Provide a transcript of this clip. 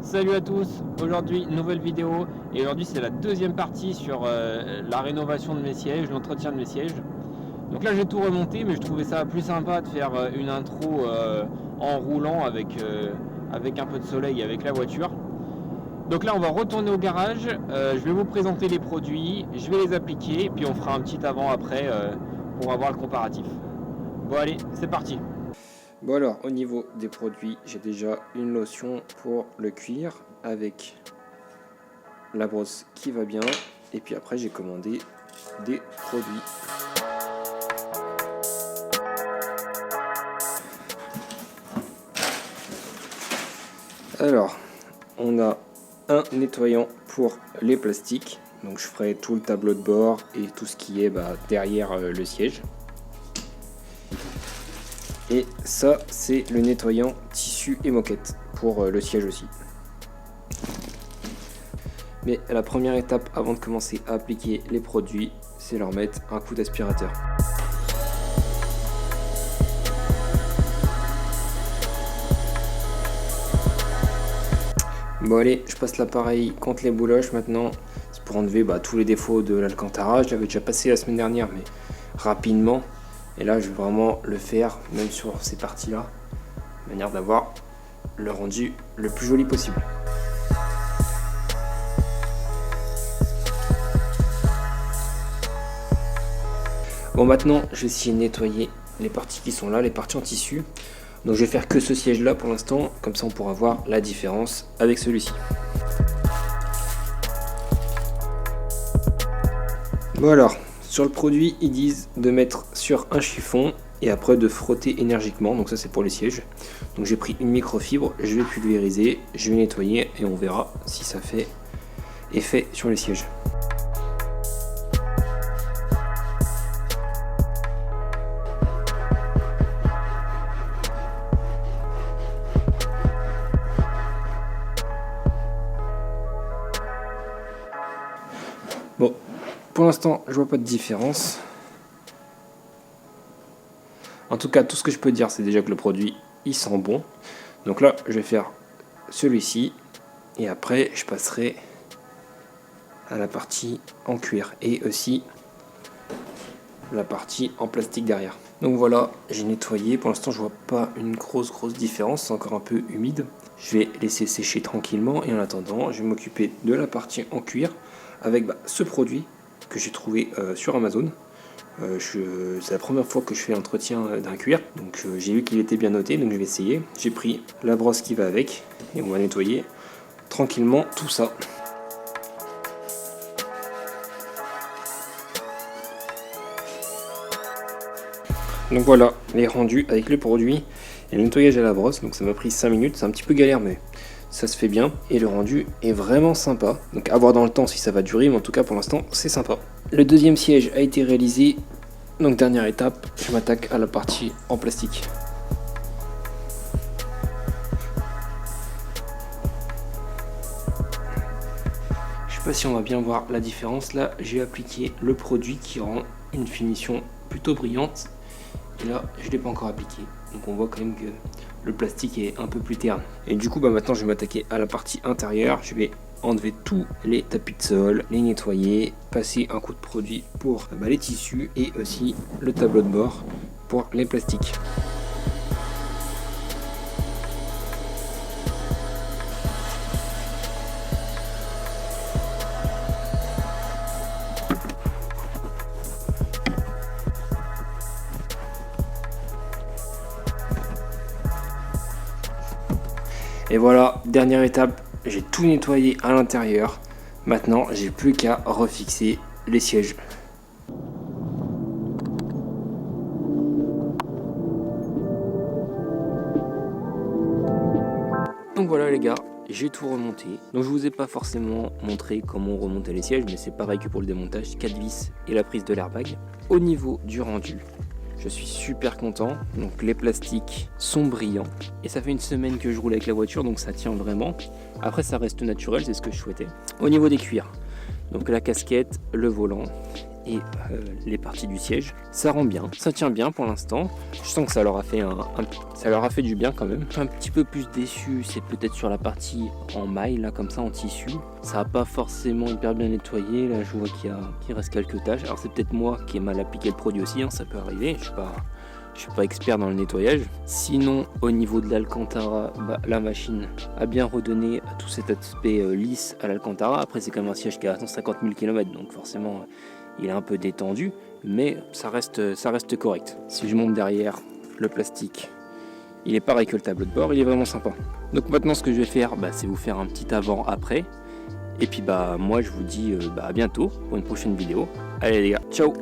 Salut à tous, aujourd'hui nouvelle vidéo et aujourd'hui c'est la deuxième partie sur la rénovation de mes sièges, l'entretien de mes sièges. Donc là j'ai tout remonté mais je trouvais ça plus sympa de faire une intro en roulant avec un peu de soleil avec la voiture. Donc là on va retourner au garage, je vais vous présenter les produits, je vais les appliquer puis on fera un petit avant-après pour avoir le comparatif. Bon allez, c'est parti. Bon alors, au niveau des produits, j'ai déjà une lotion pour le cuir avec la brosse qui va bien. Et puis après, j'ai commandé des produits. Alors, on a un nettoyant pour les plastiques. Donc je ferai tout le tableau de bord et tout ce qui est derrière le siège. Et ça, c'est le nettoyant tissu et moquette pour le siège aussi. Mais la première étape avant de commencer à appliquer les produits, c'est leur mettre un coup d'aspirateur. Bon allez, je passe l'appareil contre les bouloches maintenant. C'est pour enlever tous les défauts de l'Alcantara. Je l'avais déjà passé la semaine dernière, mais rapidement. Et là, je vais vraiment le faire, même sur ces parties-là, de manière d'avoir le rendu le plus joli possible. Bon, maintenant, je vais essayer de nettoyer les parties qui sont là, les parties en tissu. Donc, je vais faire que ce siège-là pour l'instant, comme ça, on pourra voir la différence avec celui-ci. Bon alors, sur le produit, ils disent de mettre sur un chiffon et après de frotter énergiquement. Donc ça, c'est pour les sièges. Donc j'ai pris une microfibre, je vais pulvériser, je vais nettoyer et on verra si ça fait effet sur les sièges. Bon, pour l'instant, je vois pas de différence. En tout cas, tout ce que je peux dire, c'est déjà que le produit, il sent bon. Donc là, je vais faire celui-ci. Et après, je passerai à la partie en cuir. Et aussi la partie en plastique derrière. Donc voilà, j'ai nettoyé. Pour l'instant, je vois pas une grosse différence. C'est encore un peu humide. Je vais laisser sécher tranquillement. Et en attendant, je vais m'occuper de la partie en cuir avec ce produit que j'ai trouvé sur Amazon. C'est la première fois que je fais l'entretien d'un cuir, donc j'ai vu qu'il était bien noté, donc je vais essayer. J'ai pris la brosse qui va avec et on va nettoyer tranquillement tout ça. Donc voilà, les rendus avec le produit et le nettoyage à la brosse, donc ça m'a pris 5 minutes, c'est un petit peu galère mais ça se fait bien et le rendu est vraiment sympa. Donc à voir dans le temps si ça va durer, mais en tout cas pour l'instant c'est sympa. Le deuxième siège a été réalisé, donc dernière étape, je m'attaque à la partie en plastique. Je sais pas si on va bien voir la différence, là j'ai appliqué le produit qui rend une finition plutôt brillante. Et là, je ne l'ai pas encore appliqué. Donc on voit quand même que le plastique est un peu plus terne. Et du coup, maintenant, je vais m'attaquer à la partie intérieure. Je vais enlever tous les tapis de sol, les nettoyer, passer un coup de produit pour les tissus et aussi le tableau de bord pour les plastiques. Et voilà, dernière étape, j'ai tout nettoyé à l'intérieur. Maintenant, j'ai plus qu'à refixer les sièges. Donc voilà les gars, j'ai tout remonté. Donc je vous ai pas forcément montré comment on remontait les sièges, mais c'est pareil que pour le démontage, 4 vis et la prise de l'airbag. Au niveau du rendu, je suis super content, donc les plastiques sont brillants et ça fait une semaine que je roule avec la voiture donc ça tient vraiment. Après ça reste naturel, c'est ce que je souhaitais. Au niveau des cuirs, donc la casquette, le volant et les parties du siège. Ça rend bien, ça tient bien pour l'instant. Je sens que ça leur a fait ça leur a fait du bien quand même. Un petit peu plus déçu, c'est peut-être sur la partie en maille, là comme ça en tissu. Ça n'a pas forcément hyper bien nettoyé. Là je vois qu'il reste quelques taches. Alors c'est peut-être moi qui ai mal appliqué le produit aussi, hein, ça peut arriver. Je suis pas expert dans le nettoyage. Sinon, au niveau de l'Alcantara, la machine a bien redonné tout cet aspect lisse à l'Alcantara. Après, c'est quand même un siège qui a 150 000 km, donc forcément, il est un peu détendu, mais ça reste correct. Si je monte derrière le plastique, il est pas récoltable de bord, il est vraiment sympa. Donc maintenant, ce que je vais faire, c'est vous faire un petit avant-après. Et puis moi, je vous dis à bientôt pour une prochaine vidéo. Allez les gars, ciao!